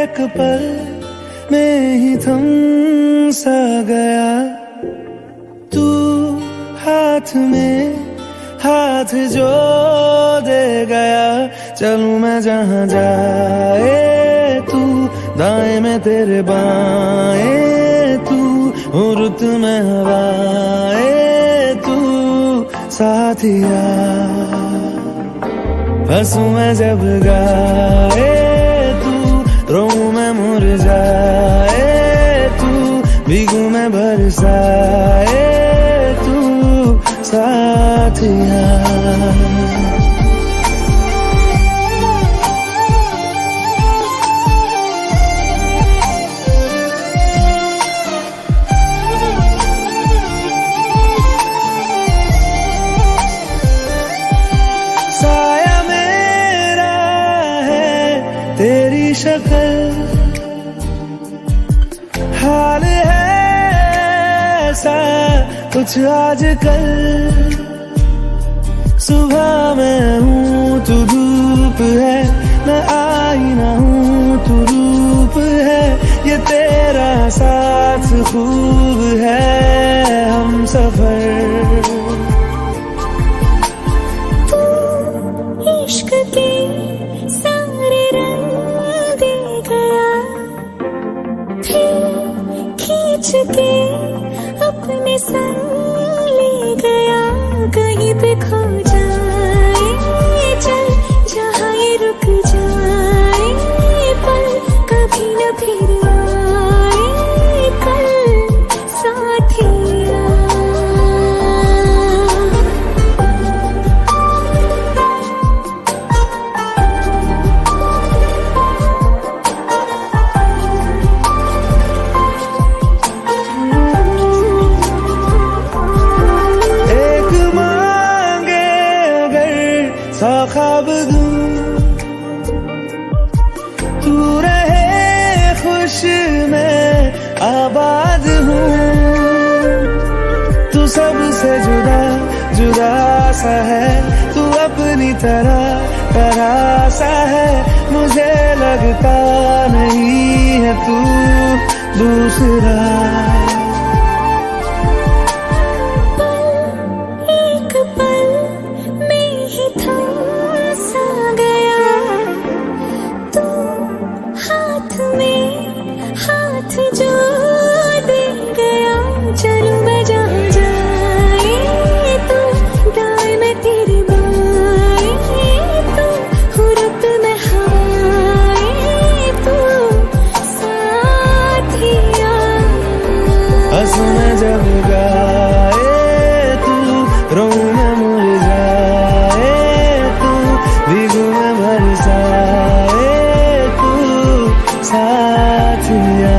एक पल में ही थम सा गया तू, हाथ में हाथ जो दे गया। चलूं मैं जहां जाए तू, दाएं में तेरे बाएं तू, रुत में हवाए तू साथिया। हंसूं मैं जब गाए तू, रोऊं मैं मुरझाए तू, भीगूं मैं बरसाए तू साथिया। साया मेरा है तेरी शक्ल, हाल है ऐसा कुछ आजकल। सुबह मैं हूँ तू धूप है, मैं आईना हूँ तू रूप है। ये तेरा साथ खूब है हम सफर। इश्क के सारे रंग दे गया, फिर खींच के अपने संग ले गया। कहीं पे खो जाए चल, जहाँ ये रुक जाए पल, कभी न फिर आए कल साथिया। ख्वाब दूं तू रहे खुश, मैं आबाद हूँ। तू सबसे जुदा जुदा सा है, तू अपनी तरह सा है। मुझे लगता नहीं है तू दूसरा। जो दे गया, चलूं मैं जहां जाए तू, दाएं में तेरे बाएं तू, रुत में हवाए तू साथिया। हंसूं मैं जब गाए तू, रोऊं मैं मुरझाए तू, भीगूं मैं बरसाए तू साथिया।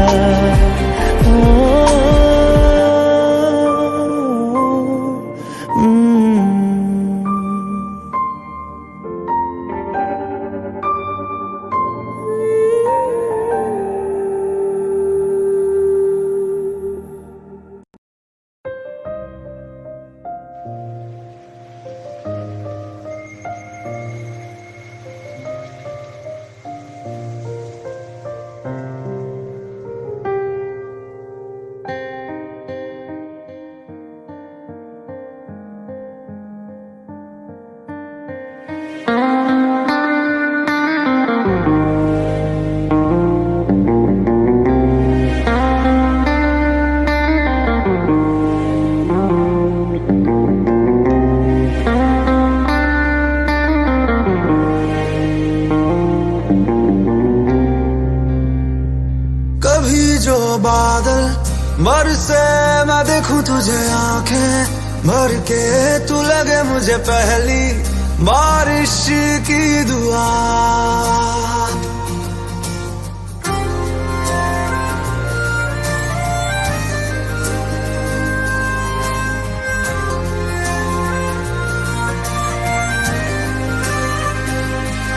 जो बादल बरसे मैं देखूं तुझे आंखें भर के, तू लगे मुझे पहली बारिश की दुआ।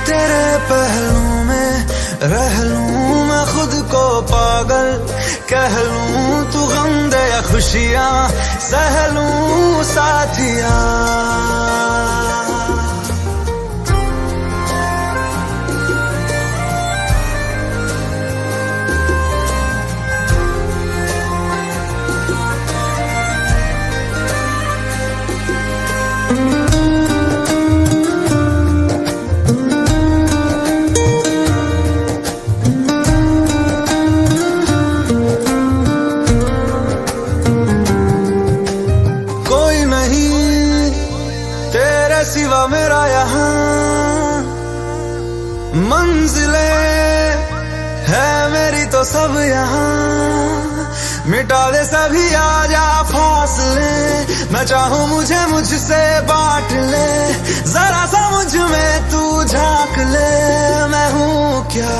तेरे पहलू में रह लूं मैं खुद को पागल, कह लूं तू गम दे या खुशियां सह लूं साथिया। तो सब यहाँ मिटा दे सभी, आजा फासले। मैं चाहूँ मुझे मुझसे बांट ले, जरा सा मुझ में तू झांक ले। मैं हूँ क्या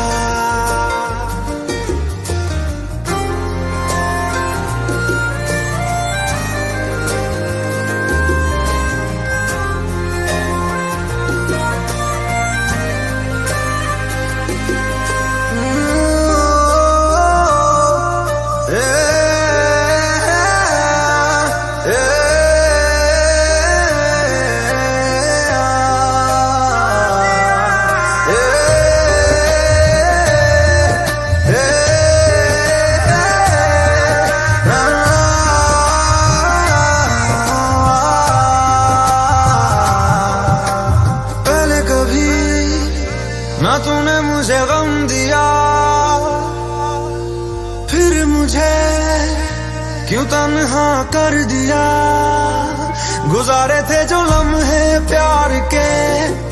ना तूने मुझे गम दिया, फिर मुझे क्यों तन्हा कर दिया। गुजारे थे जो लम्हे प्यार के,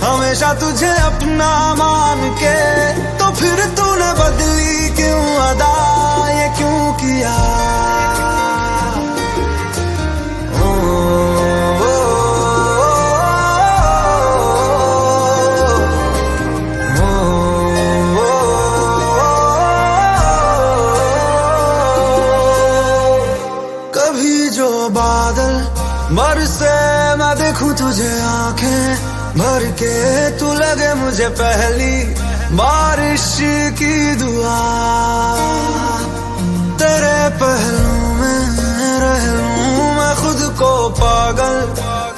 हमेशा तुझे अपना मान के, तो फिर तूने बदली क्यों अदा, ये क्यों किया। बादल बरसे मैं देखूं तुझे आंखें भर के, तू लगे मुझे पहली बारिश की दुआ। तेरे पहलू में रह लूं मैं खुद को पागल,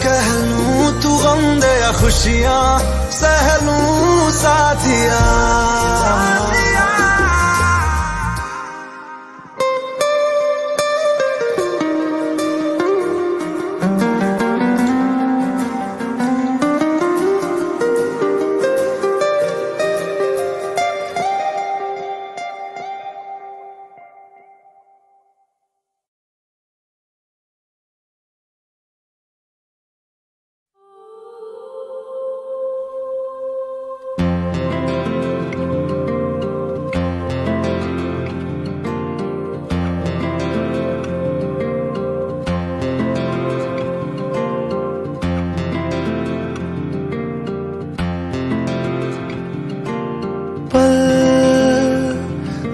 कह लूं तू गम दे या खुशियां सह लूं साथिया।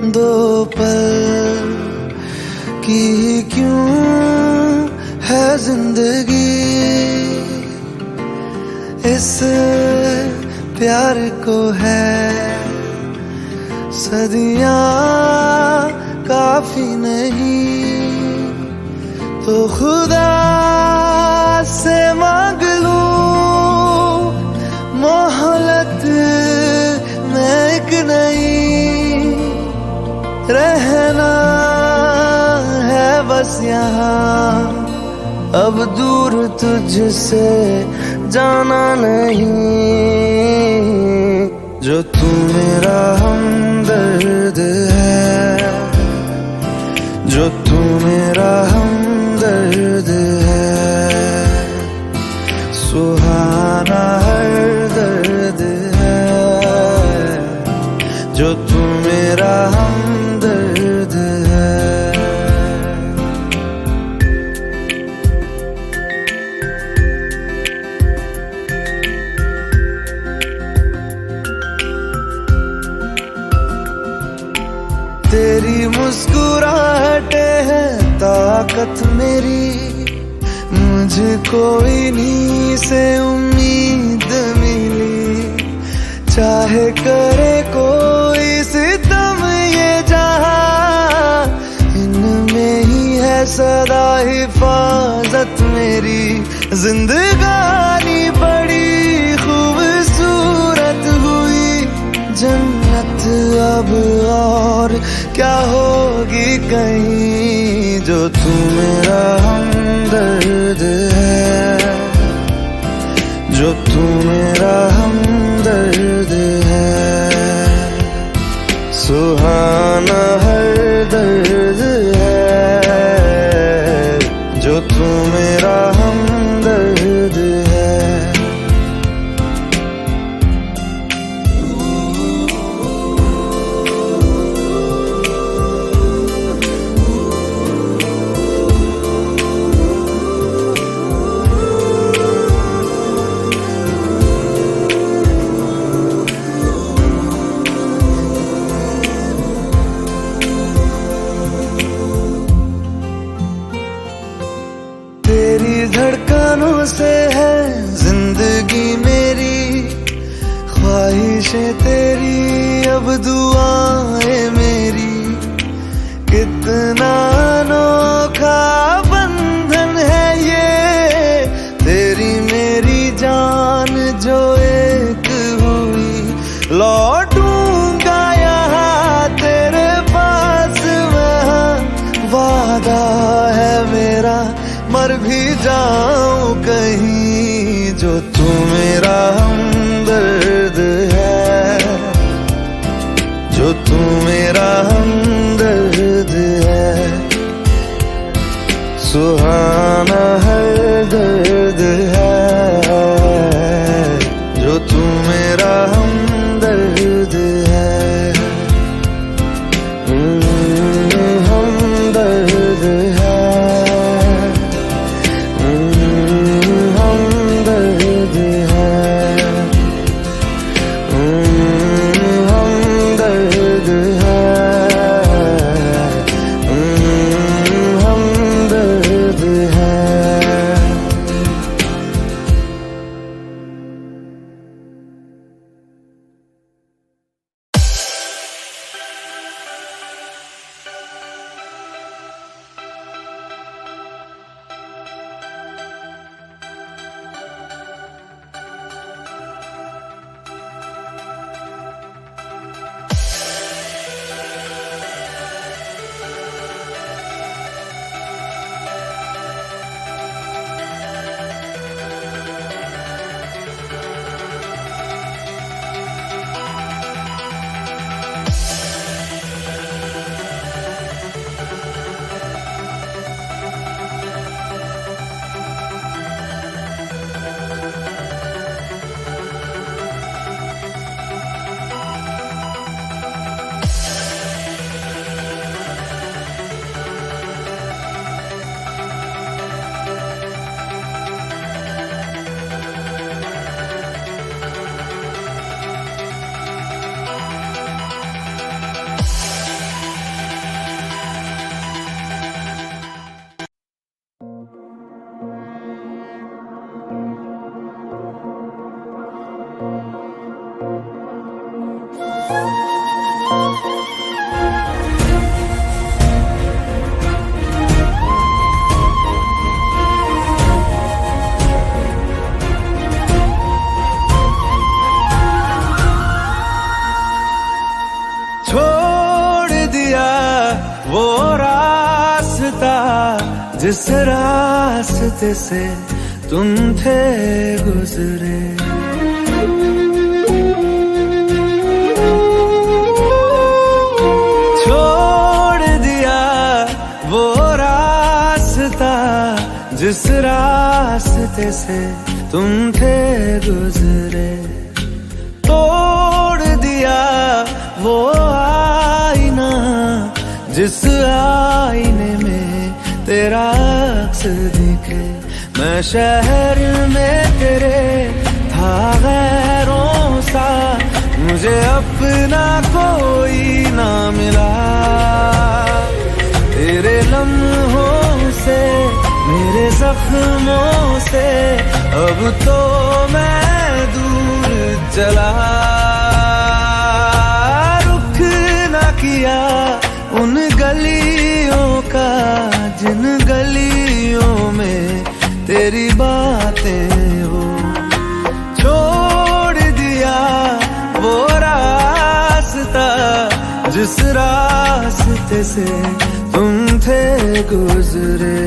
दो पल की क्यों है जिंदगी, इस प्यार को है सदियां काफी नहीं। तो खुदा से मांग लूं मोहलत में एक नहीं, रहना है बस यहाँ अब दूर तुझसे जाना नहीं। जो तू मेरा हमदर्द है, जो तू मेरा हमदर्द है, सुहाना हर दर्द है। जो तू मेरा हमदर्द है। तेरी मुस्कुराहटे है ताकत मेरी, मुझको इन्हीं से उम्मीद मिली। चाहे करे कोई सितम ये जहां, इनमें ही है सदा हिफाजत मेरी। जिंदगानी बड़ी खूबसूरत हुई, जन्नत अब और क्या होगी कहीं। जो तू मेरा हमदर्द है, जो तू मेरा हमदर्द है, सुहाना हर दर्द है। जो तू मेरा हमदर्द है। तमन्नाओं से है जिंदगी मेरी, ख्वाहिशें तेरी अब दुआएं मेरी। कितना अनोखा बंधन है ये, तेरी मेरी जान जो एक हुई। लौटूंगा यहाँ तेरे पास मैं, वादा है मेरा मर भी जाऊं कहीं। जो तू मेरा हमदर्द है, जो तू मेरा हमदर्द है, सुहाना हर दर्द है। जो तू मेरा हमदर्द है, हमदर्द है, हमदर्द है, हमदर्द है, हमदर्द है। वो रास्ता जिस रास्ते से तुम थे गुजरे। छोड़ दिया वो रास्ता जिस रास्ते से तुम थे गुजरे। तोड़ दिया वो आईना जिस आईने में तेरा अक्स दिखे। मैं शहर में तेरे था गैरों सा, मुझे अपना कोई ना मिला। तेरे लम्हों से मेरे जख्मों से अब तो मैं दूर चला। रुख ना किया उन गलियों का जिन गलियों में तेरी बातें हो। छोड़ दिया वो रास्ता जिस रास्ते से तुम थे गुजरे।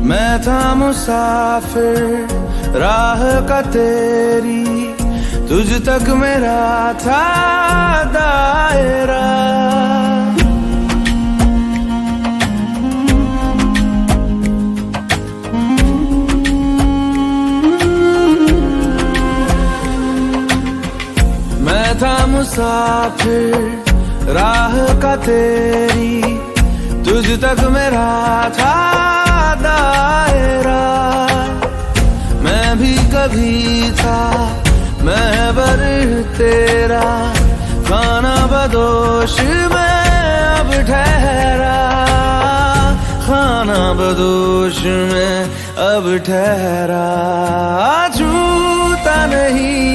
मैं था मुसाफिर राह का तेरी, तुझ तक मेरा था दायरा। मैं था मुसाफिर राह का तेरी, तुझ तक मेरा था दायरा। मैं भी कभी था महबर तेरा, खाना बदोश में अब ठहरा, खाना बदोश में अब ठहरा। छूता नहीं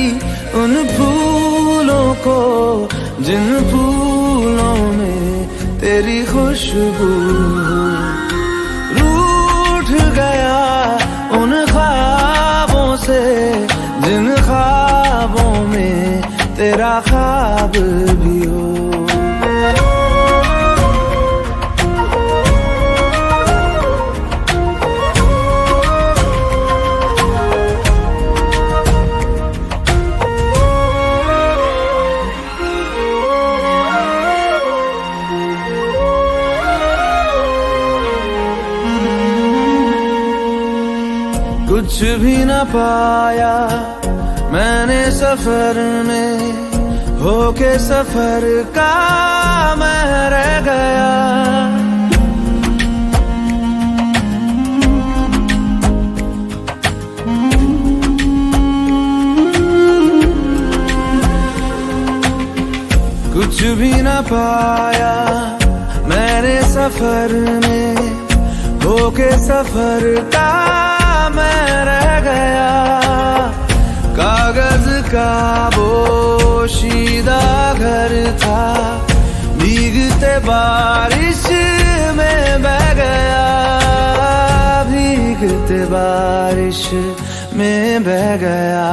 उन फूलों को जिन फूलों में तेरी खुशबू, रूठ गया उन ख्वाबों से जिन ख्वाबों में तेरा ख्वाब भी हो। कुछ भी न पाया मैंने सफर में, होके सफर का मैं रह गया। कुछ भी न पाया मैंने सफर में, होके सफर का मैं रह गया। कागज का पोशीदा घर था, भीगते बारिश में बह गया, भीगते बारिश में बह गया।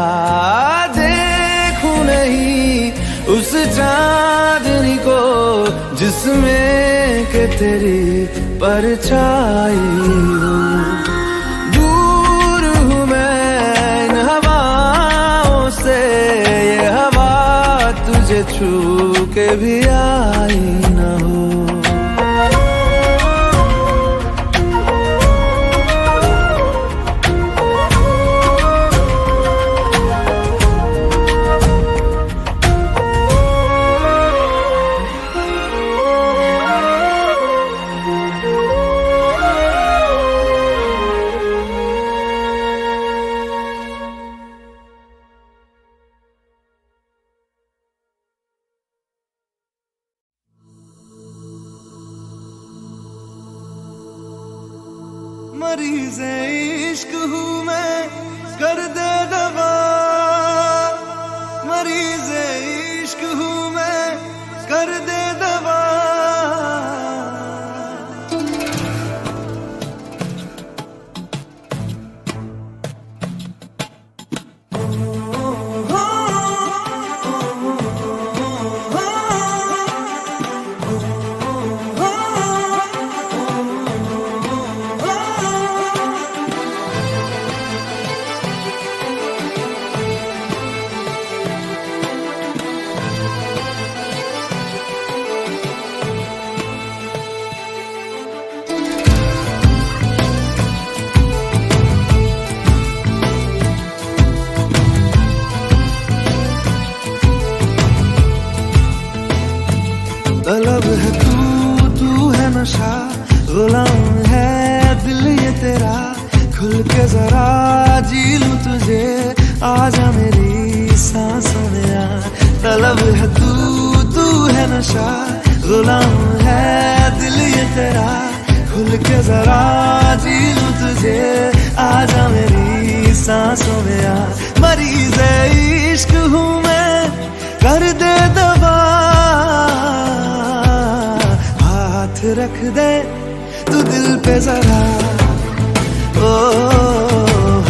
देखूं नहीं उस चांदनी को जिसमें के तेरी परछाई हो। दूर हूँ मैं इन हवाओं से, ये हवा तुझे छू के भी आई न हो। मरीज़े इश्क हूँ मैं, कर दे दवा। मरीज़े इश्क हूँ मैं, कर दे दवा। तलब है तू है नशा, गुलाम है दिल ये तेरा। खुल के जरा जी लूं तुझे, आजा मेरी सांसों में आ। तलब है तू है नशा, गुलाम है दिल ये तेरा। खुल के जरा जी लूं तुझे, आजा मेरी सांसों में आ। मरीज़े इश्क हूँ मैं, कर दे दवा। हाथ रख दे तू दिल पे जरा, ओ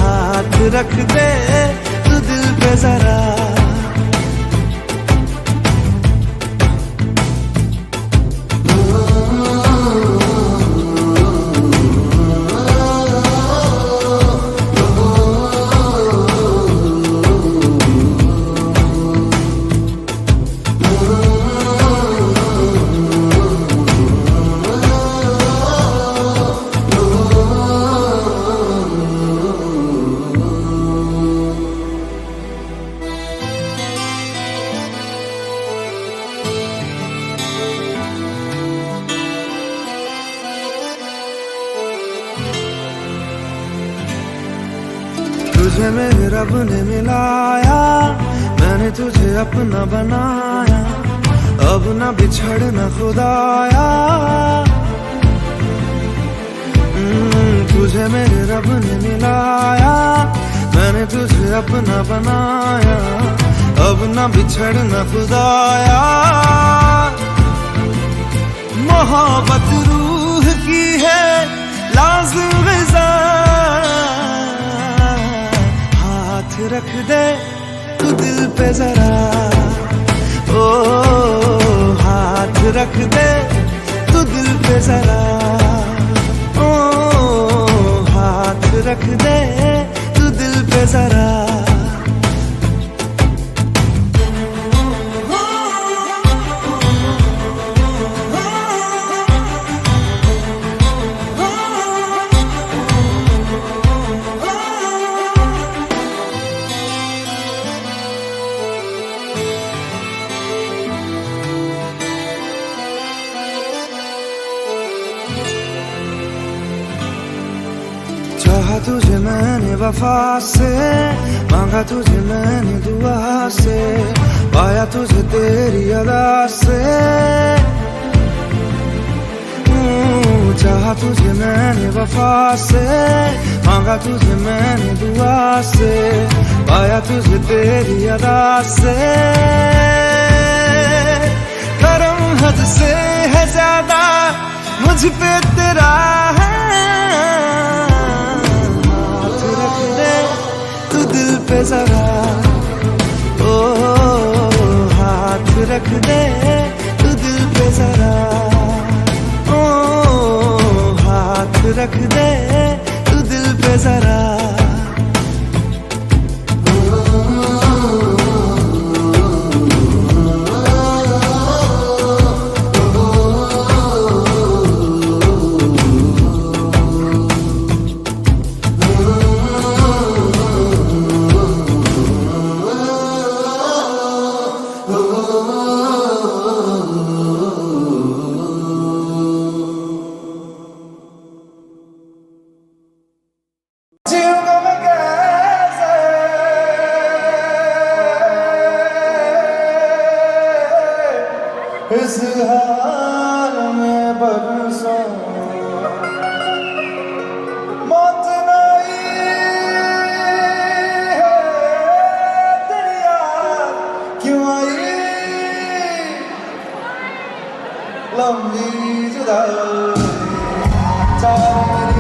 हाथ रख दे तू दिल पे जरा। तुझे मेरे रब ने मिलाया, मैंने तुझे अपना बनाया, अब न बिछड़ना खुदाया। तुझे मेरे रब ने मिलाया, मैंने तुझे अपना बनाया, अब न बिछड़ना खुदाया। मोहब्बत रूह की है लाज़िम ग़िज़ा, हाथ रख दे तू दिल पे जरा, ओ हाथ रख दे तू दिल पे जरा, ओ हाथ रख दे तू दिल पे जरा। चाहा तुझे मैंने वफा से, मांगा तुझे मैंने दुआ से, पाया तुझे तेरी अदा से। चाहा तुझे मैंने वफा से, मांगा तुझे मैंने दुआ से, पाया तुझे तेरी अदा से। करम हद से है ज्यादा मुझ पे तेरा है, दिल पे जरा, ओ हाथ रख दे तू दिल पे जरा, ओ हाथ रख दे तू दिल पे जरा। इस हाल में बरसों मौत नहीं है, दुनिया क्यों आई लंबी जुदाई, चार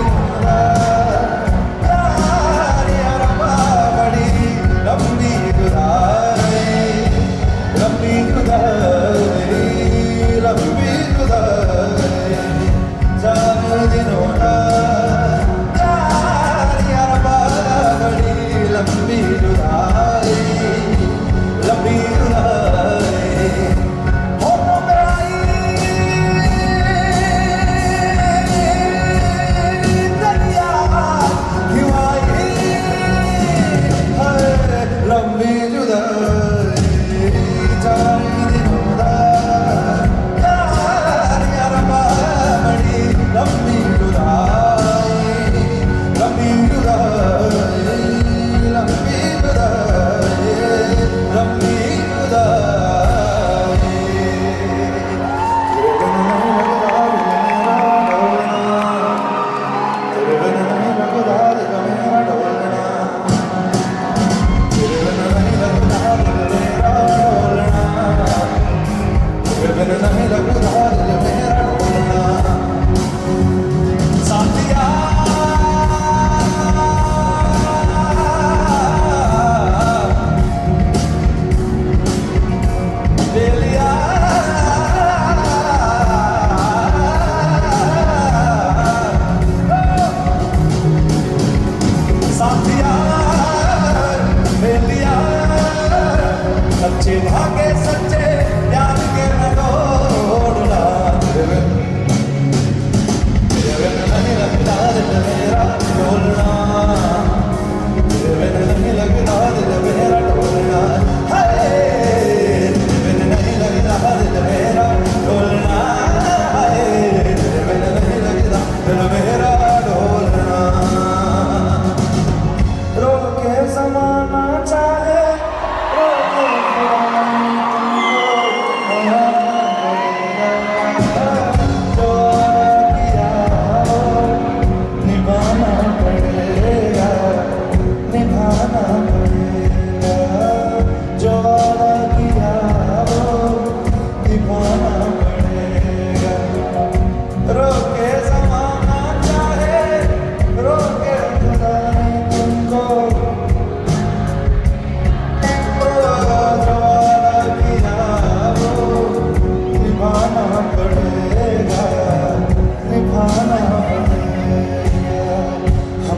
बड़ी लंबी जुदाई, लंबी जुदाई, लंबी जुदाई, चार दिनों का यार बड़ी लंबी जुदाई, लंबी जुदाई। होठों पे आई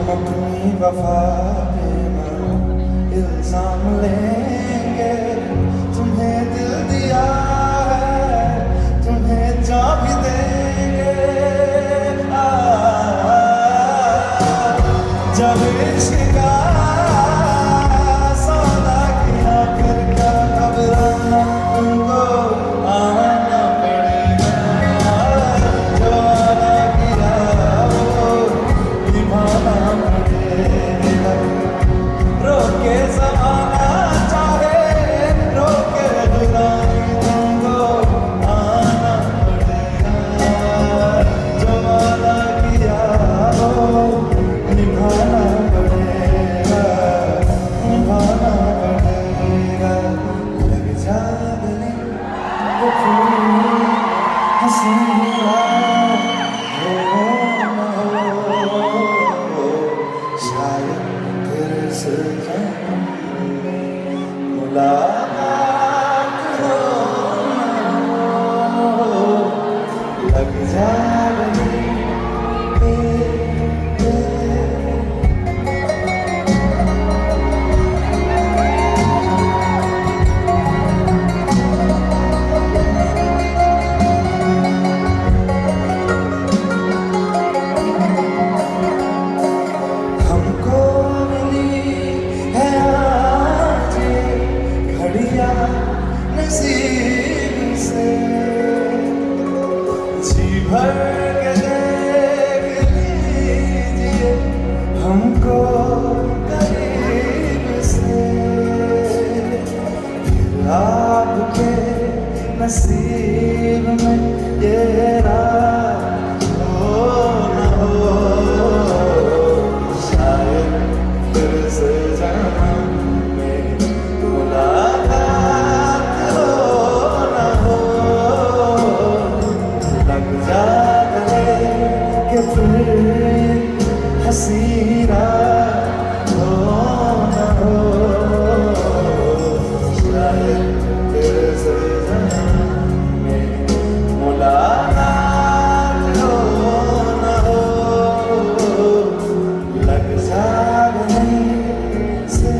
हम अपनी वफा पे ना इल्जाम लेंगे। तुम्हें दिल दिया है, तुम्हें जा भी देंगे। जब इश्क का सौदा किया फिर क्या घबराना, तुमको आना पड़ेगा। जो वादा किया वो निभाना पड़ेगा। रोके ज़माना चाहे रोके गुलामी, तुमको आना पड़ेगा। जो वादा किया वो निभाना पड़ेगा, निभाना पड़ेगा। लग जा गले वो फूल हसीना, शायद फिर से जन्म में मुलाकात हो ना हो। लग जा गले हमको मिली है आज घड़ियां नसीब से। जी भर के देख लीजिए हमको करीब से। फिर आपके नसीब में ये रात हो न हो। शायद फिर से जन्म में मुलाकात हो न हो। लग जा गले कि फिर हसीना हो न हो। शायद फिर से जन्म में मुलाकात हो न हो। लग जा गले से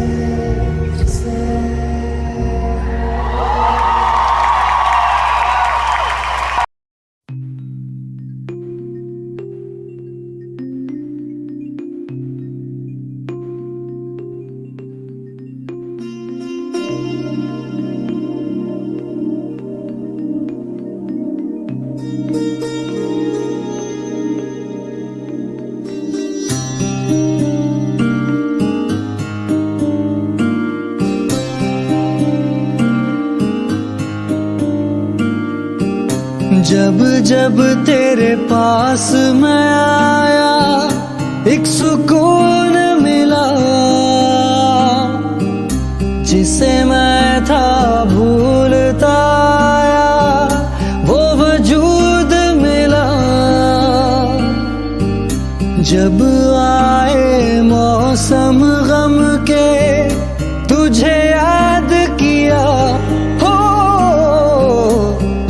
जब जब तेरे पास मैं आया एक सुकून मिला, जिसे मैं था भूलता आया वो वजूद मिला। जब आए मौसम गम के तुझे याद किया हो।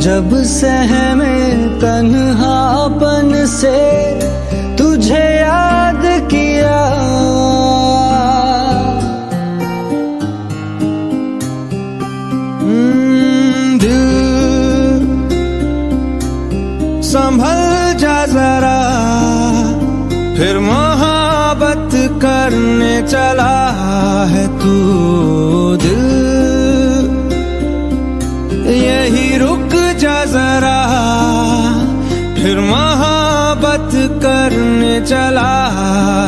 जब सहमे तन्हापन से तुझे याद किया। दिल संभल जा जरा, फिर मोहब्बत करने चला है तू। दिल यही रुक जा जरा, फिर मोहब्बत करने चला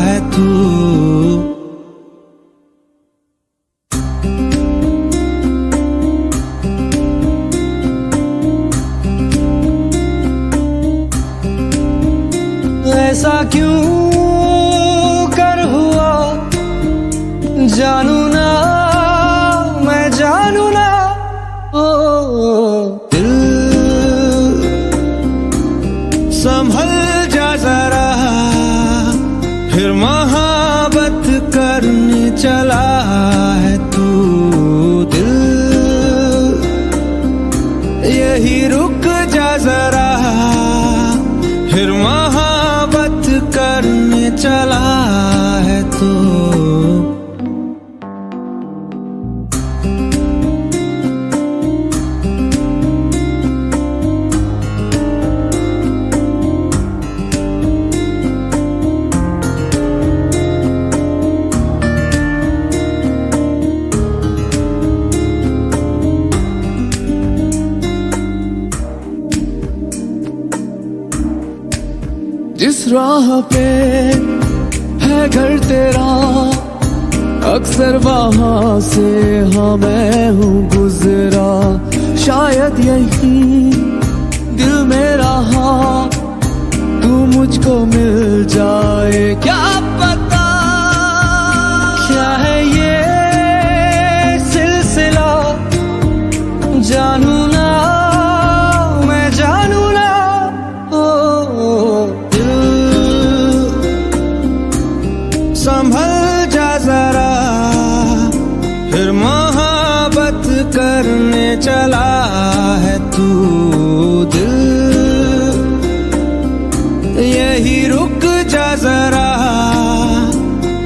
है तू। ऐसा क्यों कर हुआ जानू ना, मैं जानू ना। दिल संभल जा जरा, फिर मोहब्बत करने चला है तू। दिल यही रुक जा जरा, फिर मोहब्बत करने चला राह पे है घर तेरा, अक्सर वहाँ से हाँ मैं हूँ गुजरा। शायद यही दिल मेरा हाँ तू मुझको मिल जाए, क्या पता क्या है ये सिलसिला। जानू ना मैं जानू ना, ओ दिल संभल जा जरा, फिर मोहब्बत करने चला है तू। दिल यही रुक जा जरा,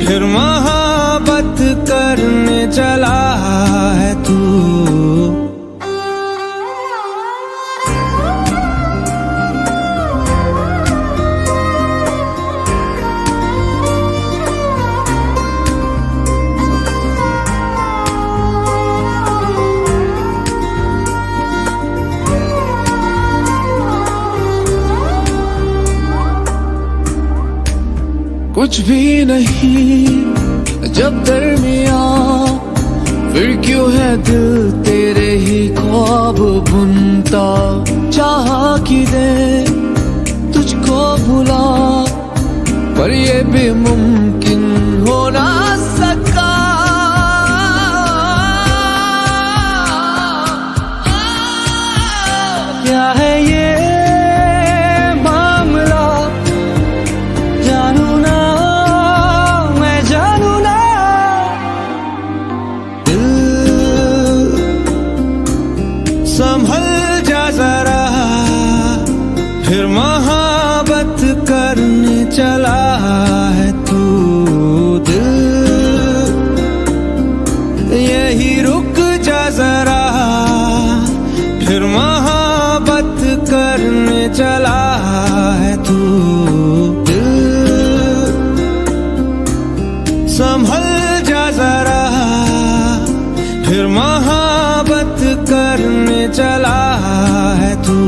फिर मोहब्बत करने चला है तू। कुछ भी नहीं जब दरमिया, फिर क्यों है दिल तेरे ही ख्वाब बुनता। चाहा कि दे तुझको भुला, पर ये भी मुमकिन हो ना सका। क्या है ये मामला, जानू ना मैं जानू ना। दिल संभल जा जरा, फिर मोहब्बत करने चला है तू। दिल यही रुक जा जरा, फिर मोहब्बत करने चला है तू। दिल संभल जा जरा, फिर मोहब्बत करने चला है तू।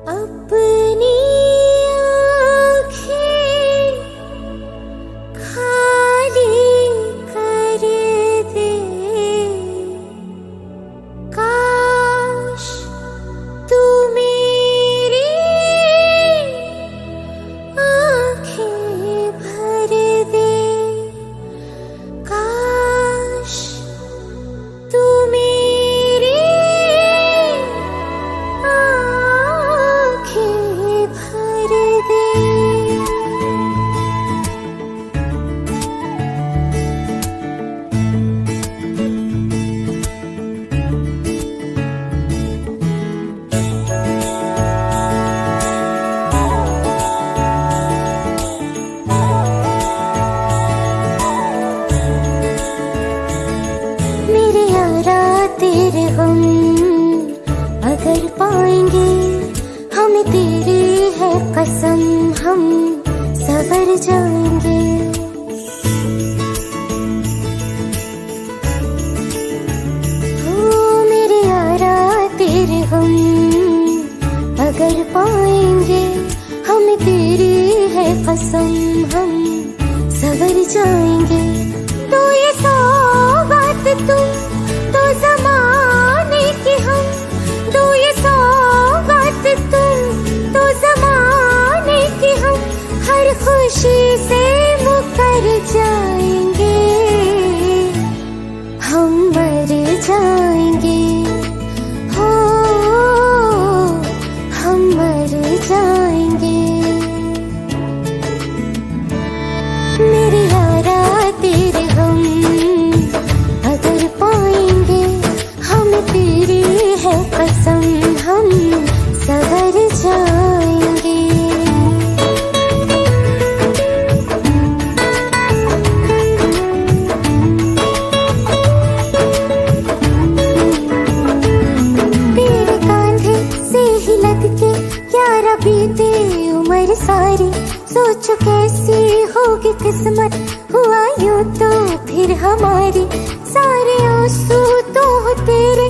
अपनी आँखें खाली कर दे, काश तू मेरी आँखें भर दे, काश तू मेरी भर दे। मेरे यारा तेरे गम अगर पाएंगे, हमें तेरी है कसम हम सवर जाएंगे। हो मेरे यारा तेरे गम हमें तेरी है कसम, हम सवर जाएंगे। तो ये सौगात तुम तो ज़माने की, हम तो ये सौगात तुम तो ज़माने की, हम हर खुशी से मुकर जाएंगे, हम मर जाएंगे, हो हम मर जाएंगे। मेरे यारा तेरे हम अगर पाएंगे, हम तेरी है कसम, हम सवर जाएंगे। तेरे कांधे से ही लग के यारा बीते उम्र सारी, सोचो कैसी होगी किस्मत, हुआ यूं तो फिर हमारी। सारे आंसू तो हो तेरे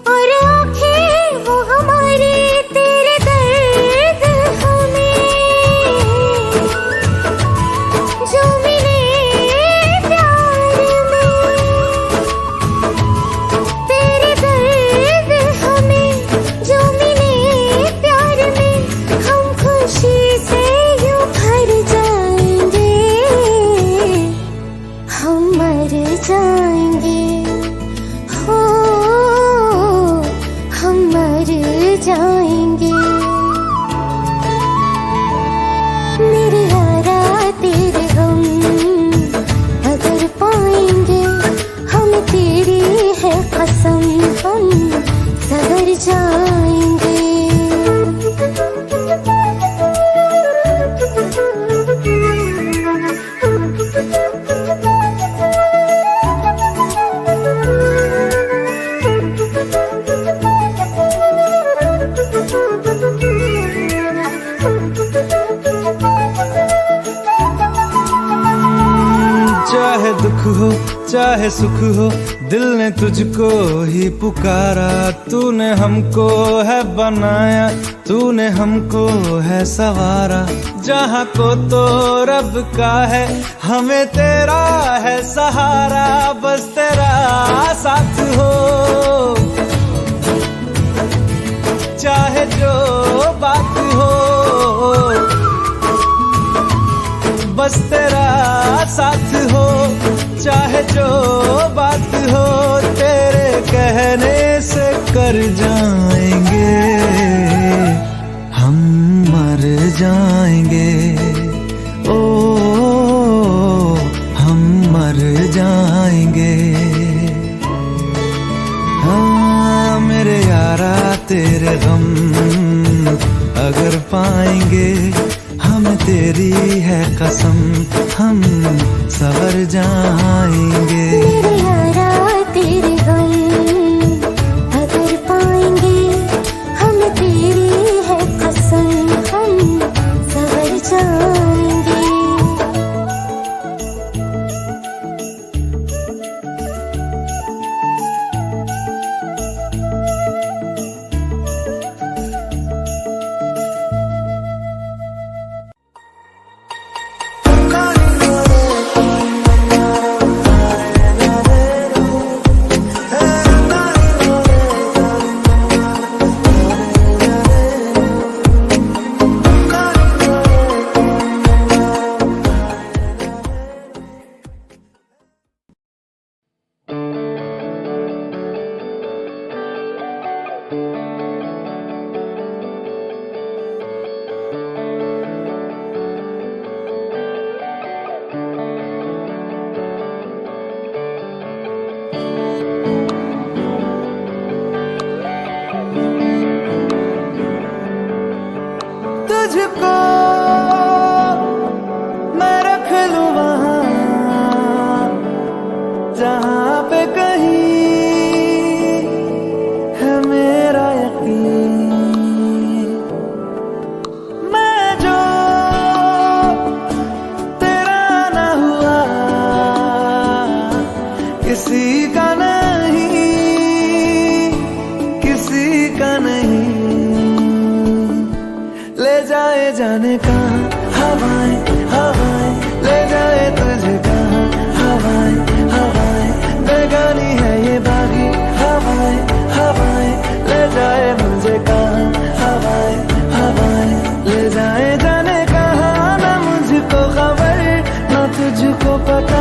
और आंखें हो हमारी, तेरे दर्द हमें जो मिले प्यार में, तेरे दर्द हमें जो मिले प्यार में, हम खुशी से यूं भर जाएंगे, हम मर जाएंगे, हो हम मर जाएंगे। मेरे यारा तेरे हम अगर पाएंगे, हम तेरी है कसम, हम सवर जाएंगे। चाहे दुख हो चाहे सुख हो, दिल ने तुझको ही पुकारा। तूने हमको है बनाया, तूने हमको है सवारा। जहाँ को तो रब का है, हमें तेरा है सहारा। बस तेरा साथ हो, चाहे जो बात हो, बस तेरा साथ हो, चाहे जो बात हो। तेरे कहने से कर जाएंगे, हम मर जाएंगे, ओ हम मर जाएंगे। हाँ मेरे यारा तेरे गम अगर पाएंगे, हम तेरी है कसम, हम सवर जाएंगे। मेरे यारा तेरे गम अगर पाएंगे, हम तेरी है कसम, हम सवर जाएंगे। तुझको मैं रख लूं वहां, जहां पे कहीं है मेरा यकीन। मैं जो तेरा ना हुआ, किसी का नहीं, किसी का नहीं। ले जाए जाने का हवाएं हवाएं ले जाए तुझे कहाँ, हवाएं हवाएं बेगानी है ये बागी, हवाएं हवाएं ले जाए मुझे कहाँ, हवाएं हवाएं ले जाए जाने कहाँ, ना मुझको खबर ना तुझको पता।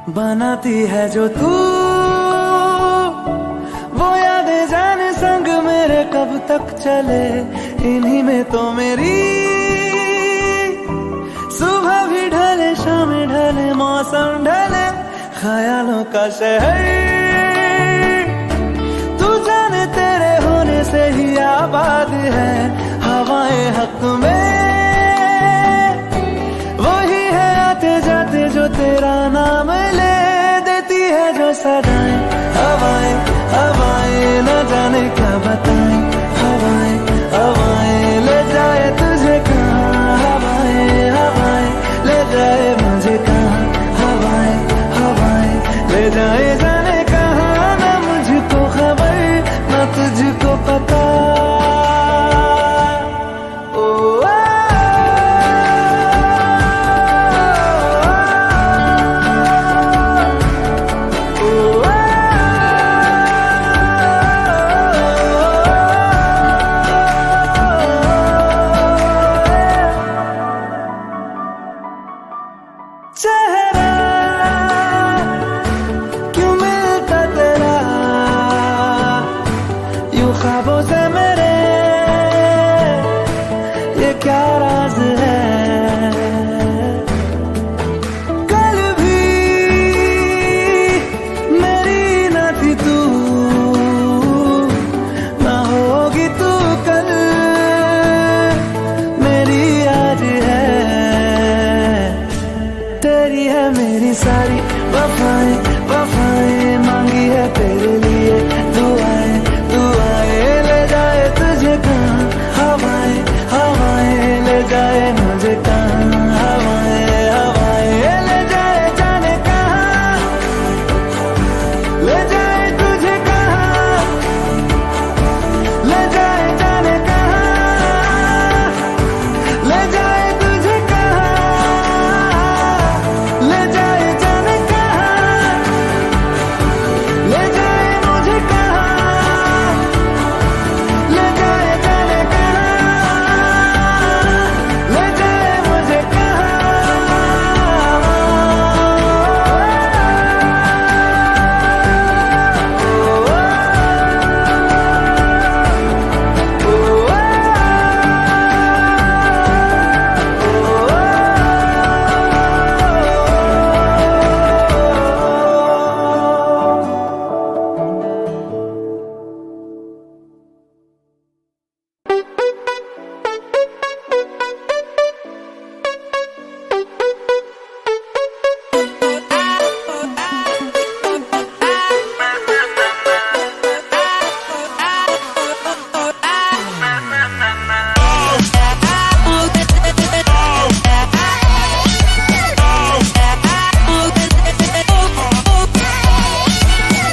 बनाती है जो तू वो यादें जाने संग मेरे कब तक चले, इन्हीं में तो मेरी सुबह भी ढले शाम ढले मौसम ढले, ख्यालों का शहर तू जाने तेरे होने से ही आबाद है, हवाएं हक में वही है आते जाते जो तेरा नाम ले देती है जो सदाएं, हवाएं हवाएं न जाने क्या बताएं, हवाएं हवाएं ले जाए तुझे कहाँ, हवाएं हवाएं ले जाए मुझे कहाँ, हवाएं हवाएं ले जाए जाने कहाँ, ना मुझको खबर ना तुझको पता। चेहरा क्यों मिलता तेरा यूं ख्वाबों से मेरे, ये क्या राज है, कल भी मेरी न थी तू, ना होगी तू कल मेरी आज है, तेरी है मेरी सारी वफाएं वफाएं मांगी है तेरे लिए, दुआएं दुआएं ले जाए तुझे कहाँ, हवाएं हवाएं ले जाए मुझे कहाँ, हवाएं हवाएं ले जाए जाने कहाँ, ले जाए तुझे कहाँ, ले जाए जाने कहाँ, ले जाए तुझे कहाँ, ले जाए जाने कहाँ, ले जाए मुझे कहाँ, ले जाए जाने कहाँ, ले जाए मुझे कहाँ।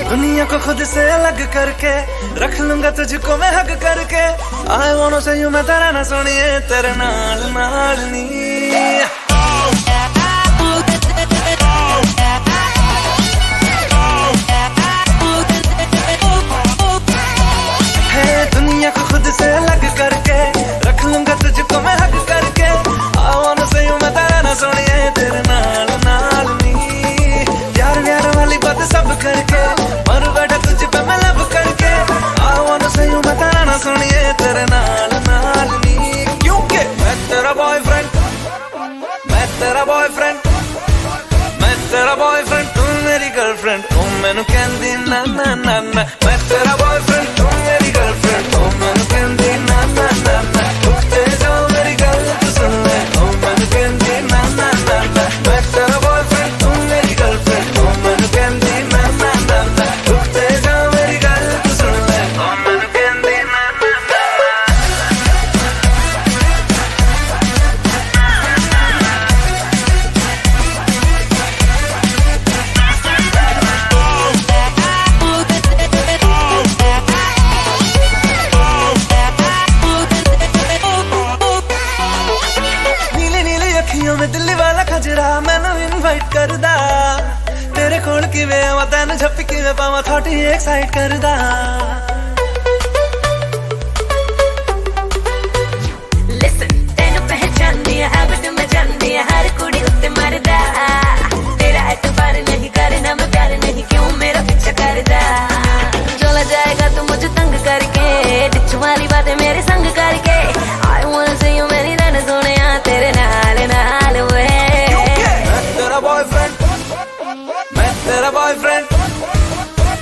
दुनिया को खुद से अलग करके रख लूंगा तुझको मैं हक करके, आई वांट से यूं मैं तेरा ना सुनिए तेरे नाल नाल नी। दुनिया को खुद से अलग करके रख लूंगा तुझको मैं हक करके, आई वांट से यूं मैं तेरा ना सुनिए तेरे नाल नाल नी। प्यार प्यार वाली बात सब करके मर बैठा तुझ पे मैं लब करके, आई वांट से यूं मैं तेरा ना सुनिए तेरे नाल नाल नी। क्योंकि मैं तेरा बॉयफ्रेंड गर्लफ्रेंड ओ मैनू कहंदी ना ना ना ना मैं तेरा बॉयफ्रेंड तू मेरी गर्लफ्रेंड ओ मैनू कहंदी ना ना ना ना रुकते जाओ मेरी गल तू सुन ले ओ मैनू कहंदी ना ना ना ना मैं तेरा बॉयफ्रेंड तू मेरी गर्लफ्रेंड ओ मैनू कहंदी ना ना ना ना रुकते जाओ मेरी गल तू सुन ले ओ मैनू कहंदी ना ना ना में दिल्ली वाला खजरा मैनू इनवाइट करदा तेरे कोल किवें आवां तैनू झप्पी किवें पावां थोड़ी एक्साइट करदा Listen तैनू पहचानदी है हैबिट में जानदी है हर कुड़ी उत्ते मरदा तेरा एतबार नहीं करना मैं प्यार नहीं क्यों मेरा पीछा करदा चला जाएगा तू मुझे तंग करके डिच वाली बातें मेरे संग करके I wanna see you मेरी रन सोनिया तेरे नाल नाल वे तेरा बॉयफ्रेंड मैं तेरा बॉयफ्रेंड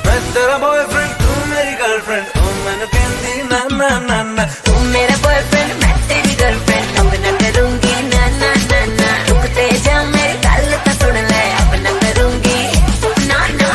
मैं तेरा बॉयफ्रेंड तू मेरी गर्लफ्रेंड ओ मैनू कहंदी ना ना ना ना तू मेरा बॉयफ्रेंड मैं तेरी गर्लफ्रेंड अब ना करूंगी ना ना ना ना रुकते जा मेरी गल तो सुन ले अब ना करूंगी ना ना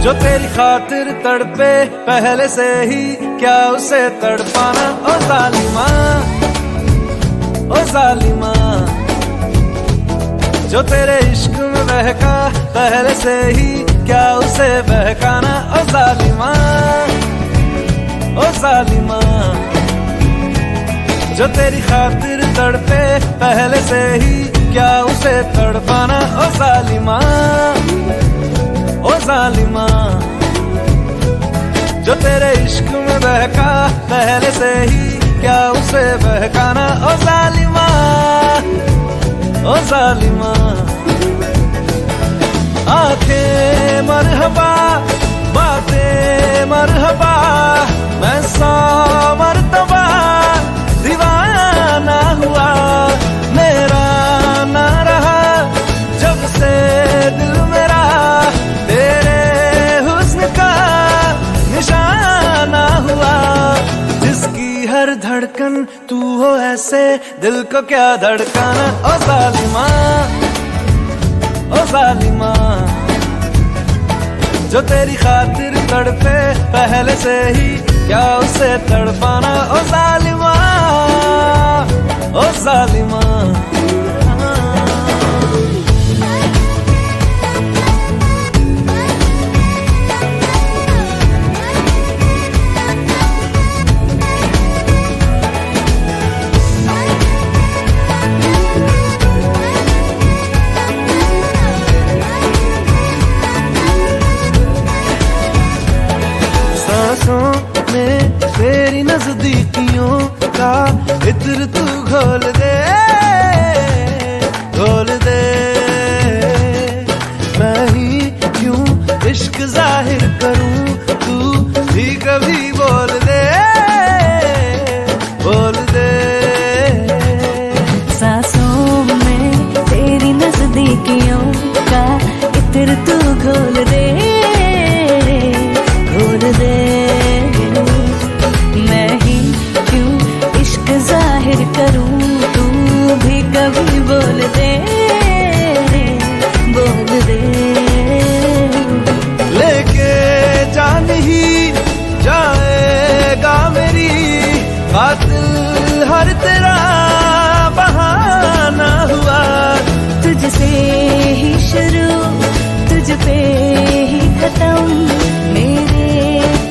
जो तेरी खातिर तड़पे पहले से ही क्या उसे तड़पाना ओ जालिमा ओ जालिमा जो तेरे इश्क में बहका पहले से ही क्या उसे बहकाना ओ जालिमा ओ जालिमा जो तेरी खातिर तड़पे पहले से ही क्या उसे तड़पाना ओ जालिमा ओ जालिमा जो तेरे इश्क में बहका पहले से ही क्या उसे बहकाना ओ जालिमा ओ जालिमा आंखें मरहबा बातें मरहबा मैं 100 मरतबा दीवाना हुआ मेरा ना रहा जब से दिल मेरा तेरे हुस्न का निशाना हुआ जिसकी हर धड़कन तू हो ऐसे दिल को क्या धड़काना ओ जालिमा ओ जालिमा जो तेरी खातिर तड़पे पहले से ही क्या उसे तड़पाना ओ जालिमा ओ जालिमा में तेरी नजदीकियों का इत्र तू घोल दे मैं ही क्यों इश्क जाहिर करूं तू भी कभी बोल दे सांसों में तेरी नजदीकियों का इत्र तू घोल दे मैं ही क्यों इश्क जाहिर करूं तू तेरा बहाना हुआ। तुझसे ही शुरू तुझ पे ही खत्म, मेरे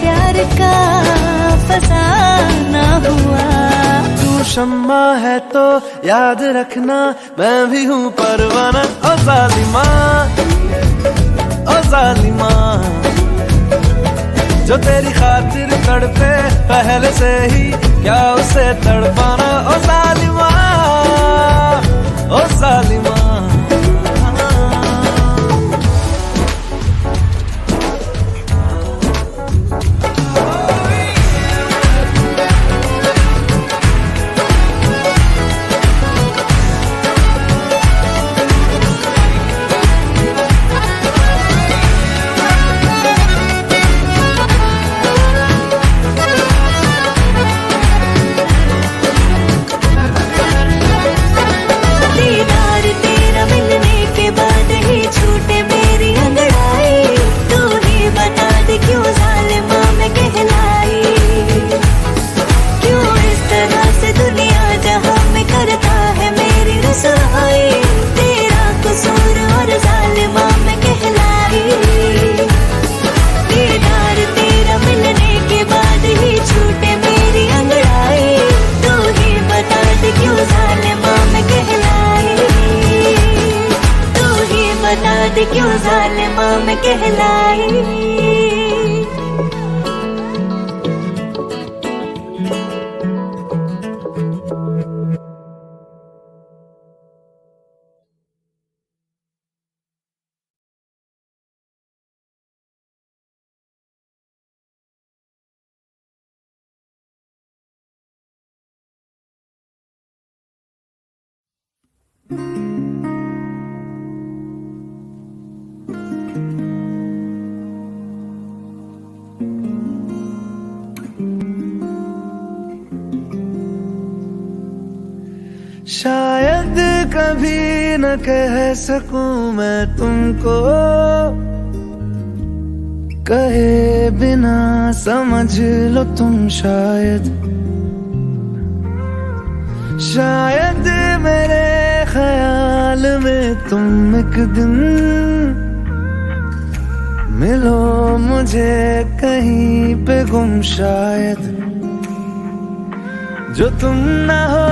प्यार का फसाना हुआ। तू शम्मा है तो याद रखना मैं भी हूँ परवाना। ओ जालिमा, ओ जालिमा, जो तेरी खातिर तड़पे पहले से ही क्या उसे तड़पाना। ओ जालिमा, ओ जालिमा। क्यों जालिमा मैं कहलाई। शायद कभी न कह सकूं मैं तुमको, कहे बिना समझ लो तुम शायद। शायद मेरे ख्याल में तुम एक दिन मिलो मुझे कहीं पे गुम शायद। जो तुम ना हो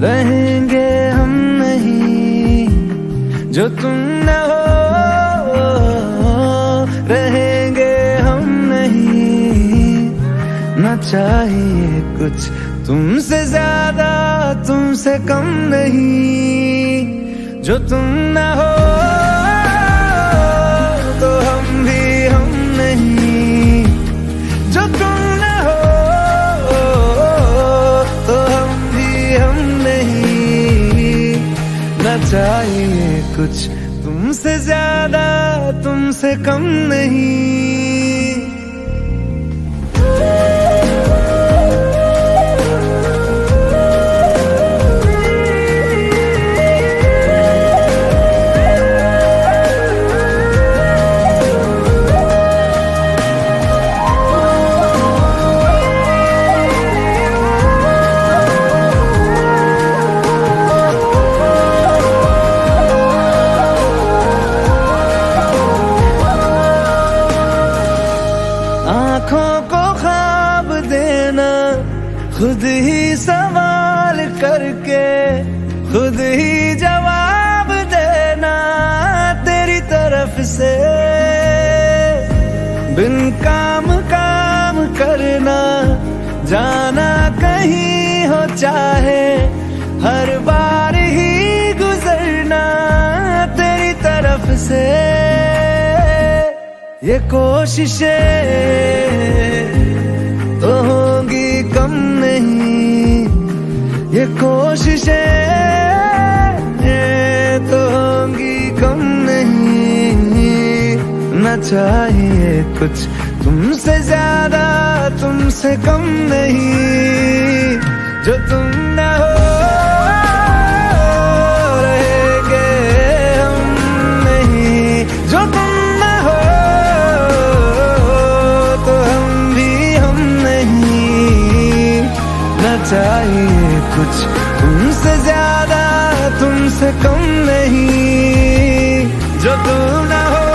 रहेंगे हम नहीं, जो तुम न हो रहेंगे हम नहीं। न चाहिए कुछ तुमसे ज्यादा तुमसे कम नहीं। जो तुम न हो तो हम भी हम नहीं, जो तुम न हो तो हम भी हम नहीं। न चाहिए कुछ तुमसे ज्यादा तुमसे कम नहीं। खुद ही सवाल करके खुद ही जवाब देना तेरी तरफ से। बिन काम काम करना जाना कहीं हो चाहे हर बार ही गुजरना तेरी तरफ से। ये कोशिशें तो होंगी कम नहीं, ये कोशिशें तो होंगी कम नहीं। न चाहिए कुछ तुमसे ज्यादा तुमसे कम नहीं। जो तुम न हो रहेंगे हम नहीं, जो तुम न हो तो हम भी हम नहीं। न चाहिए कुछ तुमसे ज्यादा तुमसे कम नहीं, जो तू ना हो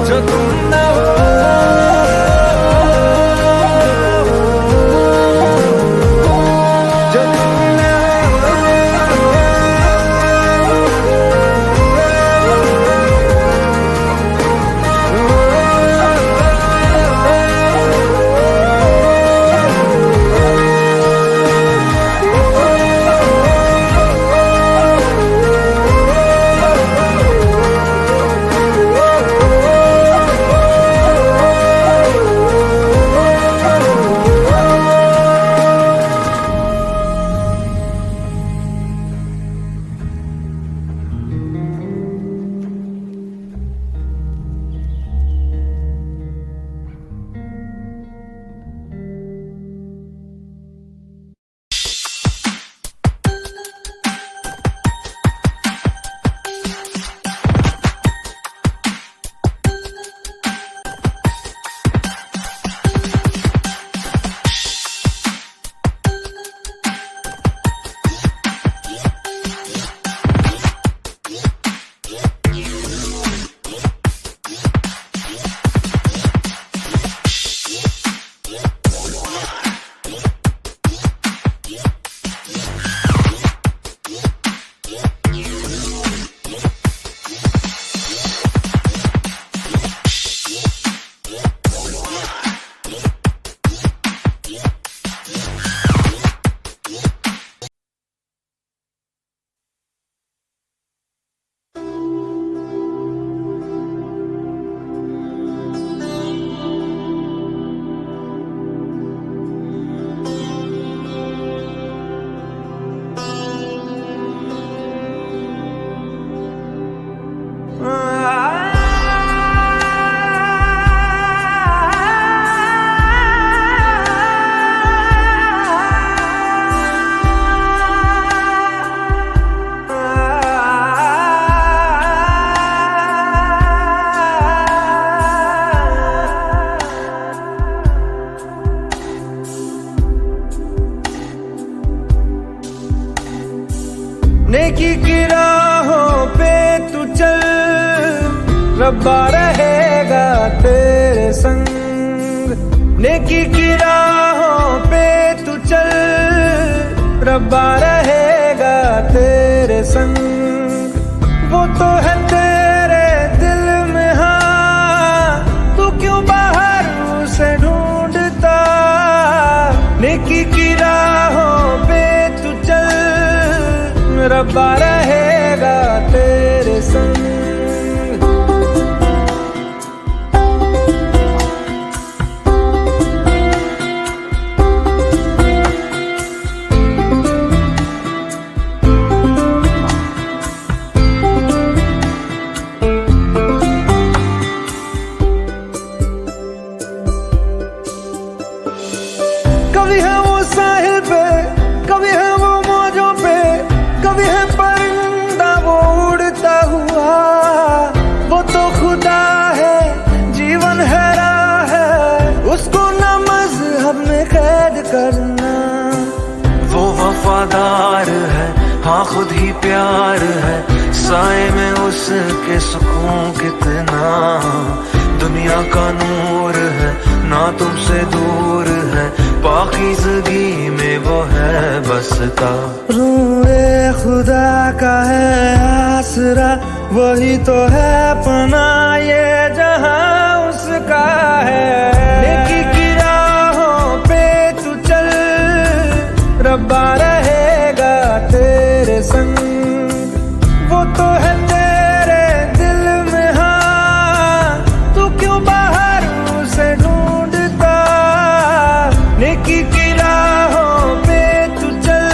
जो तुम ना हो, जो तुम ना नेकी की राहों पे तू चल, रब्बा रहेगा तेरे संग। नेकी की राहों पे तू चल, रब्बा रहेगा तेरे संग। वो तो है तेरे दिल में, हाँ तू क्यों बाहर उसे ढूंढता। नेकी की राहों पे तू चल, रब्बा रहेगा तेरे संग। कभी है वो साहिल पे, कभी है वो मौजों पे, कभी है परिंदा वो उड़ता हुआ। वो तो खुदा है, जीवन है राह है, उसको न मजहब में कैद करना। वो वफादार है, हाँ खुद ही प्यार है, साए में उसके सुकून कितना। दुनिया का नूर है, ना तुमसे दूर है, पाकीज़गी में वो है बसता। रूए खुदा का है आसरा, वही तो है पनाह ये जहां उसका है। नेकी की राहों पे तू चल, रब्बा रहेगा तेरे संग। वो तो है तेरे दिल में, हाँ तू क्यों बाहर उसे ढूंढता। नेकी की राहों पे तू चल,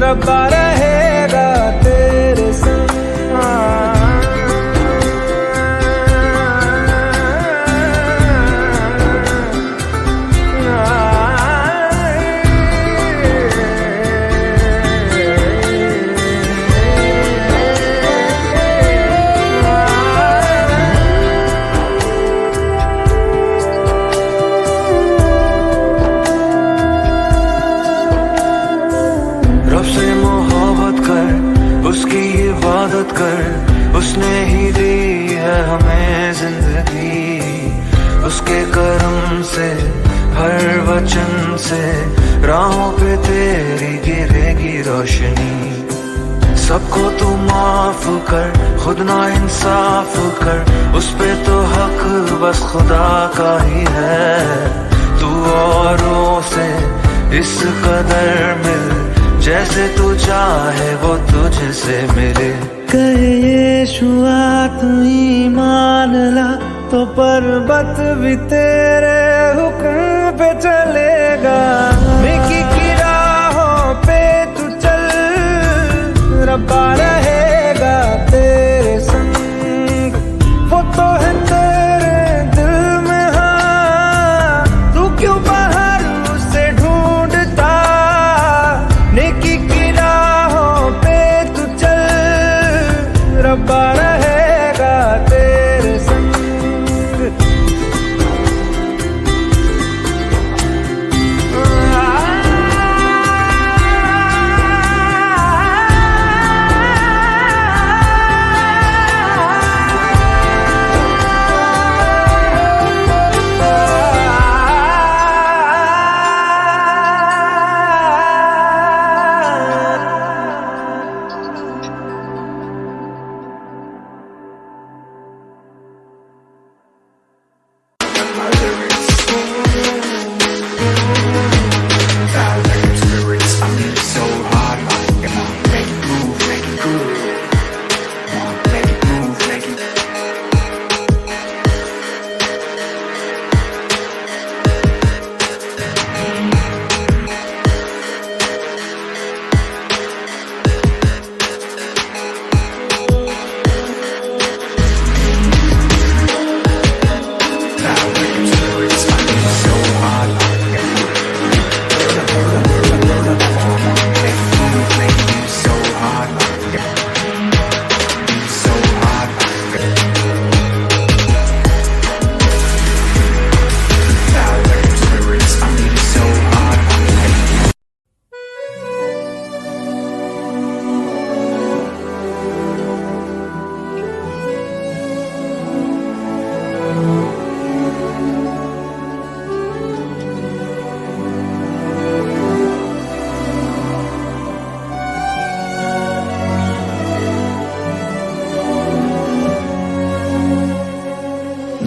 रब्बा रहेगा तेरे संग। है हमें जिंदगी, उसके करम से हर वचन से राहों पे तेरी गिरेगी रोशनी। सबको तू माफ कर, खुद ना इंसाफ कर, उस पे तो हक बस खुदा का ही है। तू औरों से इस कदर मिल, जैसे तू चाहे वो तुझसे मिले। कहे यीशुआ तू ईमान ला, तो पर्वत भी तेरे हुक्म पे चलेगा। नेकी की राहों पे तू चल, रब्बा रहेगा तेरे संग। वो तो है तेरे दिल में, हाँ तू क्यों बाहर उसे ढूंढता। नेकी की राहों पे तू चल, रब्बा रहेगा तेरे संग।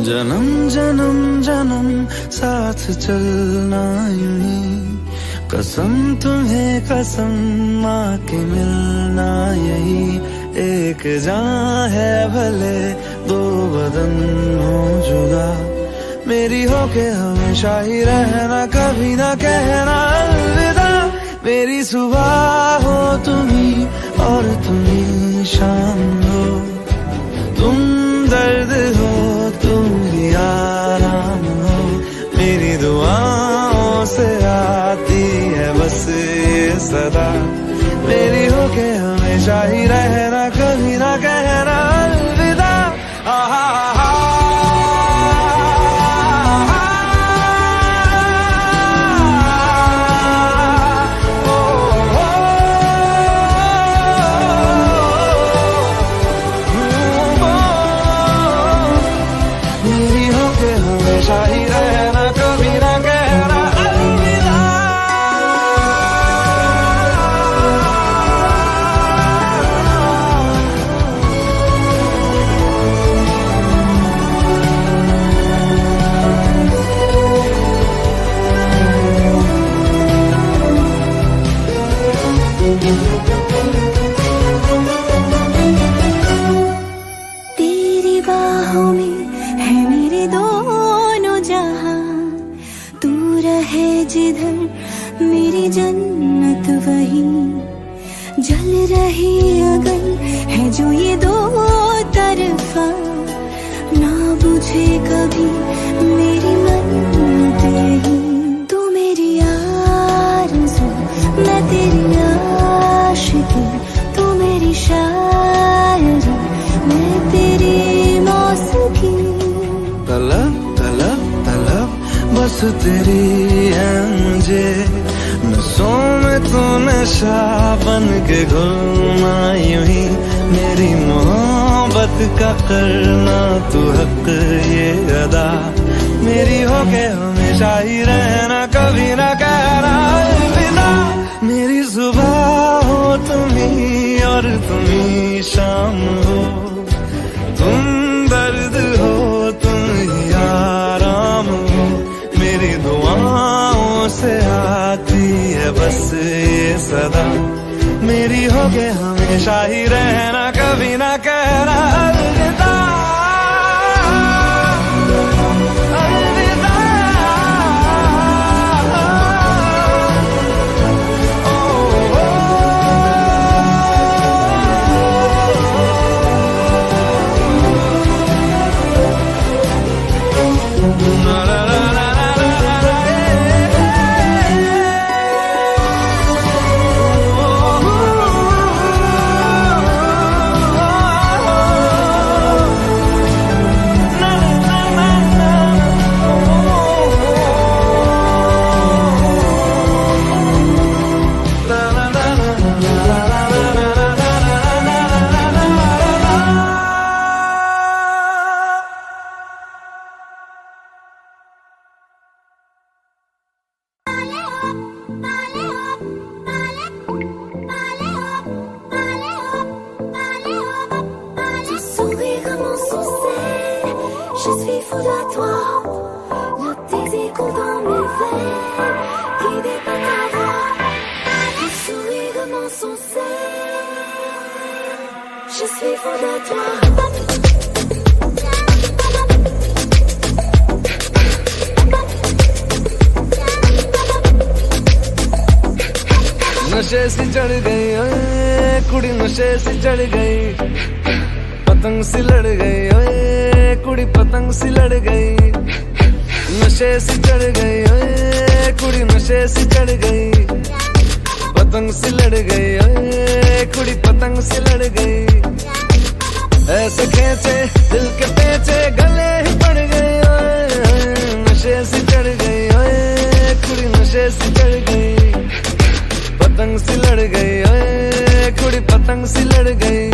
जन्म जन्म जन्म साथ चलना यूं ही, कसम तुम्हें कसम माँ के मिलना यही। एक जान है भले दो बदन हो जुदा, मेरी होके हमेशा ही रहना, कभी ना कहना अलविदा। मेरी सुबह हो तुम्ही और तुम्ही शाम हो, तुम दर्द हो तुम ही आराम हो। मेरी दुआओं से आती है बस ये सदा, मेरी होके हमेशा ही रहना, कभी ना कहना अलविदा। ही रहना, कभी ना कहना अलविदा। तेरी बाहों में है मेरे दोनों जहां, तू रहे जिधर मेरी जन्नत वही। जल रही अगन है जो ये दो तरफा, ना बुझे कभी मेरी मन्नत यही। तू मेरी आरज़ू मैं तेरी आशिकी, तू मेरी शायरी मैं तेरी मौसीकी। तलब तलब तलब बस तेरी है मुझे, नसों में तू नशा बन के घुलना यूं ही। मेरी मोहब्बत का करना तू हक ये अदा, मेरी हो के हमेशा ही रहना, कभी ना कहना अलविदा। मेरी सुबह हो तुम ही और तुम ही शाम हो, तुम दर्द हो तुम ही आराम हो, मेरी दुआओं से आती है बस ये सदा, मेरी हो के हमेशा ही रहना, कभी ना कहना अलविदा। Je suis fou de toi, le désir coule dans mes veines, guidé par ta voix, le sourire mensongé. Je suis fou de toi. नशे से चढ़ गई ओए कुड़ी, नशे से चढ़ गई, पतंग सी लड़ गई ओए कुड़ी, पतंग सी लड़ गई। नशे से चढ़ गई ओए कुड़ी, नशे से चढ़ गई, पतंग सी लड़ गई ओए कुड़ी, पतंग सी लड़ गई। ऐसे खेचे दिल के पेचे गले ही पड़ गई ओए, नशे से चढ़ गई ओए कुड़ी, नशे से चढ़ गई, पतंग सी लड़ गई ओए कुड़ी, पतंग सी लड़ गई।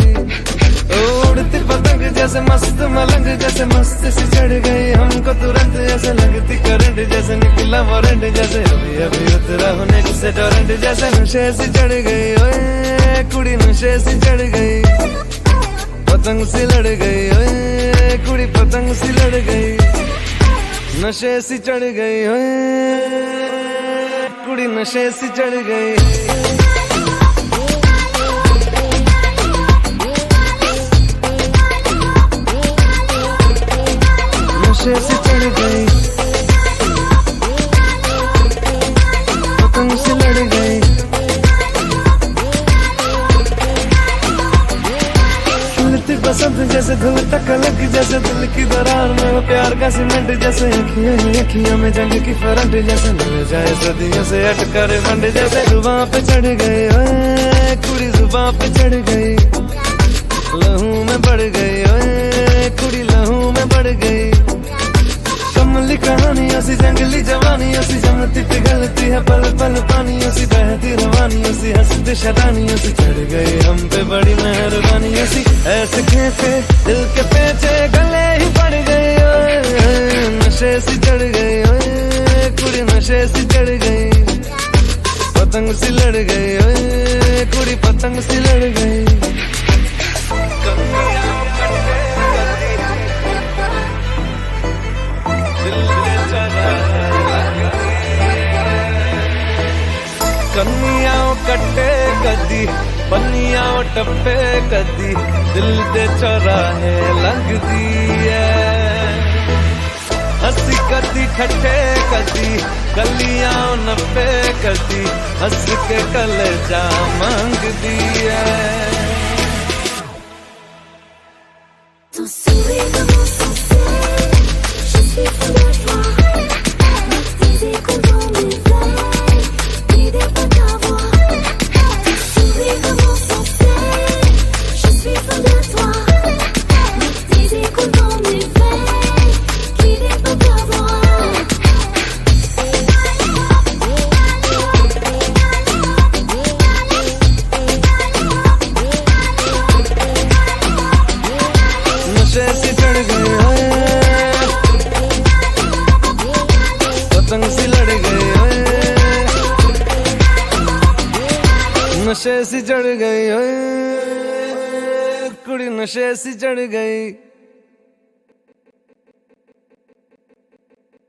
उड़ती पतंग जैसे मस्त मलंग, जैसे मस्त सी चढ़ गई हमको तुरंत, जैसे लगती करंट, जैसे निकला वारंट, जैसे अभी अभी उतरा होने से टोरेंट, जैसे नशे से चढ़ गई ओए कुड़ी, नशे से चढ़ गई, पतंग सी लड़ गई ओए कुड़ी, पतंग सी लड़ गई। नशे से चढ़ गई ओए कुड़ी, नशे से चढ़ गई। नशे से चढ़ गई, पतंग से लड़ गई। खिलती बसंत जैसे धूल तक लग, जैसे दिल की दरार में वो प्यार का सीमेंट, जैसे अखियां ही अखियां में जंग की फरंट, जैसे मिल जाए सदियों से अटकर मंड, जैसे जुबां पे चढ़ गई ओए कुड़ी, जुबां पे चढ़ गई, लहू में बढ़ गई ओए कुड़ी, लहू में बढ़ गई। कमली कहानी ऐसी जंगली जवानी, ऐसी जमती पिघलती है पल पल पानी, ऐसी बहती रवानी, ऐसी हंसती शरानी, ऐसी चढ़ गई हम पे बड़ी मेहरबानी, ऐसी ऐसे खेचे दिल के पेचे गले ही पड़ गई ओए, नशे से चढ़ गई ओए कुड़ी, नशे से चढ़ गई, पतंग सी लड़ गई ओए कुड़ी, पतंग सी लड़ गई। कन्नियां कट्टे कदी, पन्नियां टप्पे कदी, दिल दे चौराहे लगदी है। हंसी कदी ठट्ठे कदी, गलियां नप्पे कदी, हंस के कलेजा मांगदी है। Ton sourire mensongé, je suis fou de toi, le désir coule dans mes veines, guidé par ta voix. Ton sourire mensongé, je suis fou de toi, le désir coule dans mes veines, guidé par ta voix. गए ओए, पतंग सी लड़ गए ओए, नशे सी चढ़ गई ओए, कुड़ी नशे सी चढ़ गई।